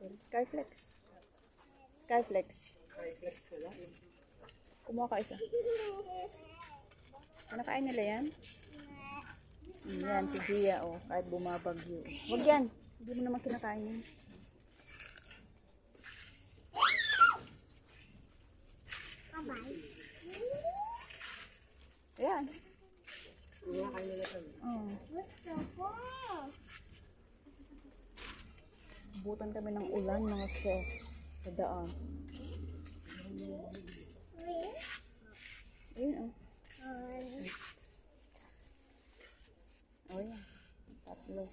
Skyflex. Skyflex. Skyflex na lang. Kumuha ka isa. Nakain nila yan? Yan, si Gia, oh. Kahit bumabagyo. Huwag yan. Hindi mo naman kinakain yan. Ayan. Kinakain nila ito. Oh. Butan kami ng ulan, mga sis. Sa daan. Ayun, oh. Oh, yan. Tatlo.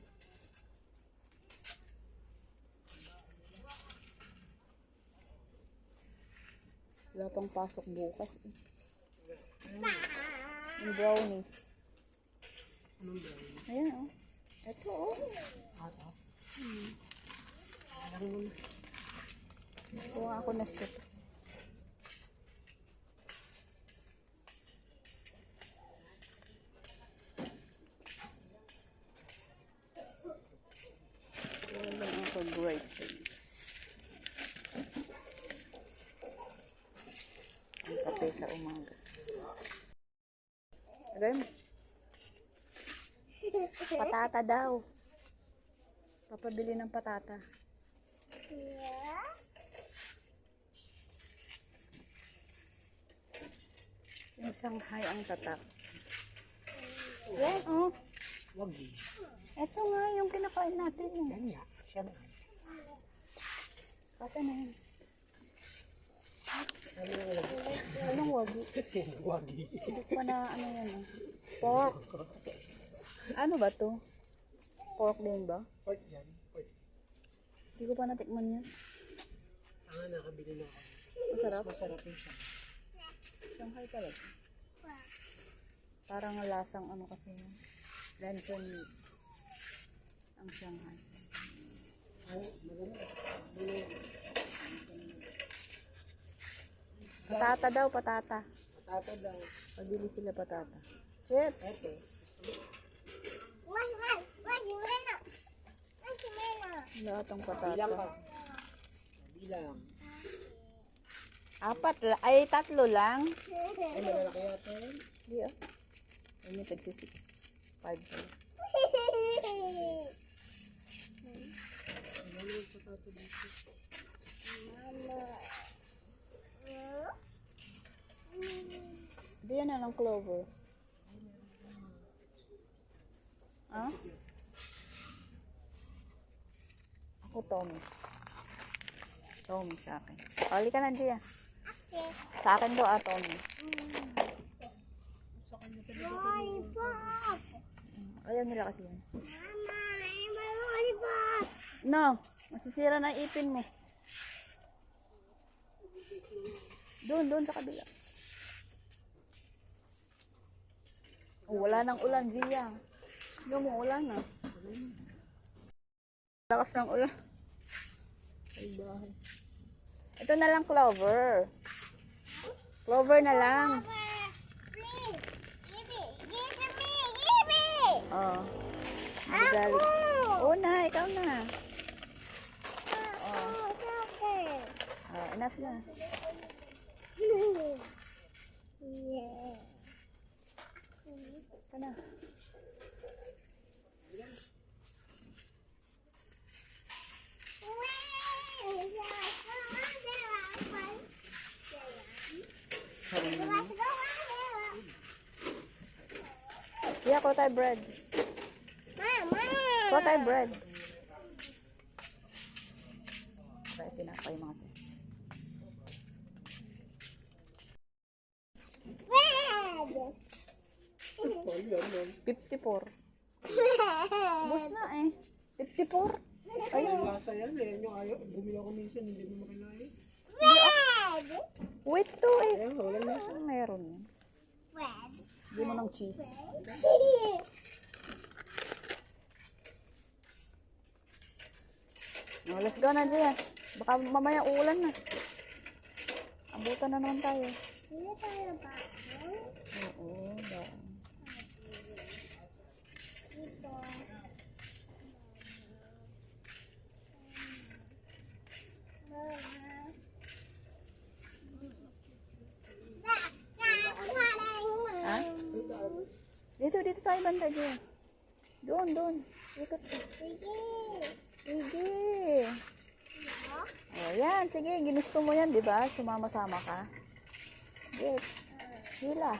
Wala pang pasok bukas, eh. Yung brownies. Anong brownies? Ayan, oh. Ito, oh. Ata? Kuha ako na skip. Wala ako great face. Ang kape sa umaga. Lagay mo. Patata daw. Papabili ng patata. Yung Shanghai ang tatak. Yan, oh. Wag eh. Ito nga yung kinakain natin. Yan nga. Siya nga. Kata na yun. Ano yung wag? Anong wagi? Wag eh. Hindi pa na ano yan. Oh. Pork. Ano ba to? Pork din ba? Pork yan. Pork. Hindi ko pa natikman yan. Tanga, nakabili na ako. Masarap? Masarap yung siya. Shanghai talaga. Parang lasang ano kasi yun. Luncheon meat. Ang Shanghai. Ay, maganda. Patata daw, patata. Patata daw. Pabili sila patata. Chips. Ito. Lahat ang Bilang ka. patata. Bilang. Ay, tatlo lang. Ay, malalaki yata yun. Hindi ah. Ay, may tagsi 6. 5 pa. Ano yung patata dito? Hindi yan na ng clover. Ah? Ako Tommy. Tommy sa akin. Pali ka na, Gia. Sa akin daw, Tommy. Ayaw nila kasi yan. No, masisira na ipin mo. Doon sa kabila. Oh, wala nang ulan, Gia. Hindi mo ulan na. Lakas ng ulan. Ay, bahay. Ito na lang clover. Clover na lang. Oh. Magalit. Oo na, ikaw na. Oh, enough na. Ika na. Yeah, ko tayo bread. Ko tayo bread. Kaya tinapay mga sis. Ay, yan lang. 54. Bus na eh. 54. Ayun. Lasa yan eh. Yung ayaw. Bumili ako minsan. Hindi mo makinain. Wait to eh. Ayun, walang lasa. Meron yan. Hindi mo ng cheese. No, let's go na, Gia. Baka mamaya uulan na. Abutan na naman tayo. Oo, daan. tayo banda dyan. Doon. Ikot ka. Sige. O, yan. Sige, ginusto mo yan, di ba? Sumama-sama ka. Yes. Hila.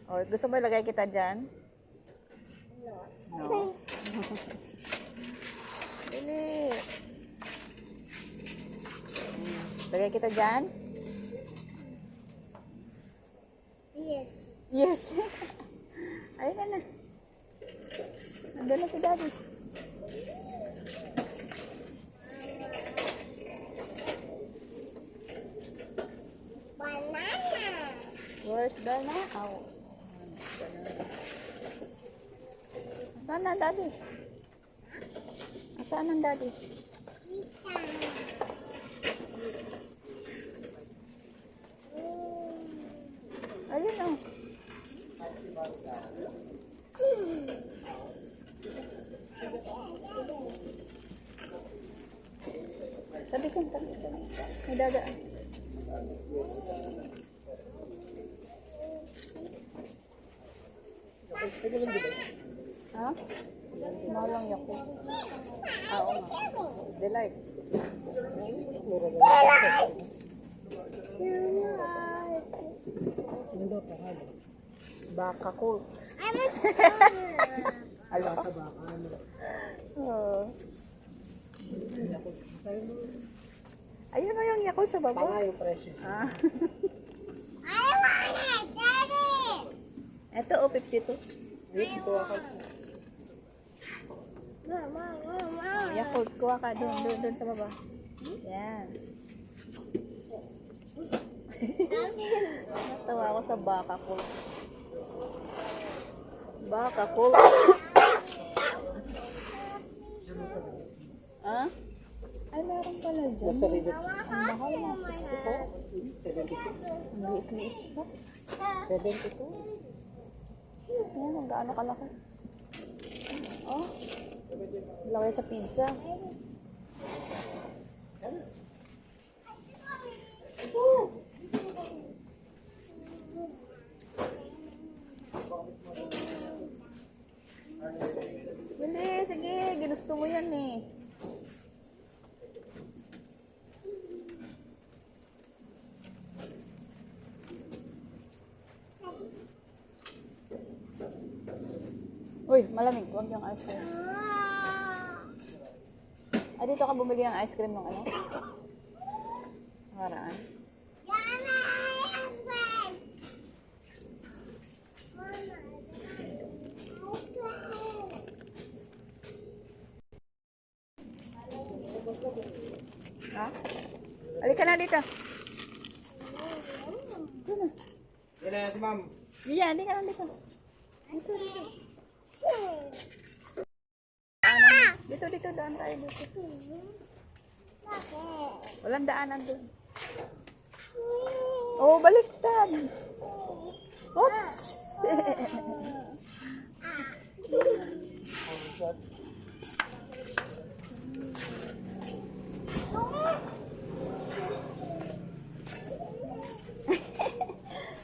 O, gusto mo ilagay kita dyan? No. Dili. Lagay kita dyan? Yes. Ayun na. Nandun na si Daddy. Where's banana? Oh. Saan na, Daddy? Saan ang Daddy? Ayun o. Tabi ka. May dadaan. Ha? Malang yako. Oo nga. Delight. Baka ko. Alam Sa baka, ano. Oh. Ayun o yung Yakult sa baba. Tanga yung presyo. Ah. Ito o 52. Wait, ito ako. Yakult, kuha ka doon sa baba. Yan. Natawa ako sa baka ko. Baka ko. Ha? Ay, meron pala dyan. Nasa ribet. Ang mahal mo, 64. 72. Ang liit-liit pa. 72. Ayan, ang gaano kalaki. Oh, laki sa pizza. Bili, sige, ginusto mo yan eh. Uy, malamig. Huwag yung ice cream. Ay, dito ka bumili ng ice cream ng ano? Haraan. Ha? Halika na dito. Dito na. Yan na si ma'am. Iya, halika na dito. Dito. Dito, daan tayo dito. Walang daanan doon. Oh, baliktad. Oops.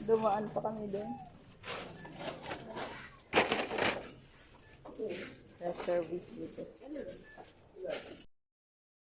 Dumaan pa kami doon. Self-service dito.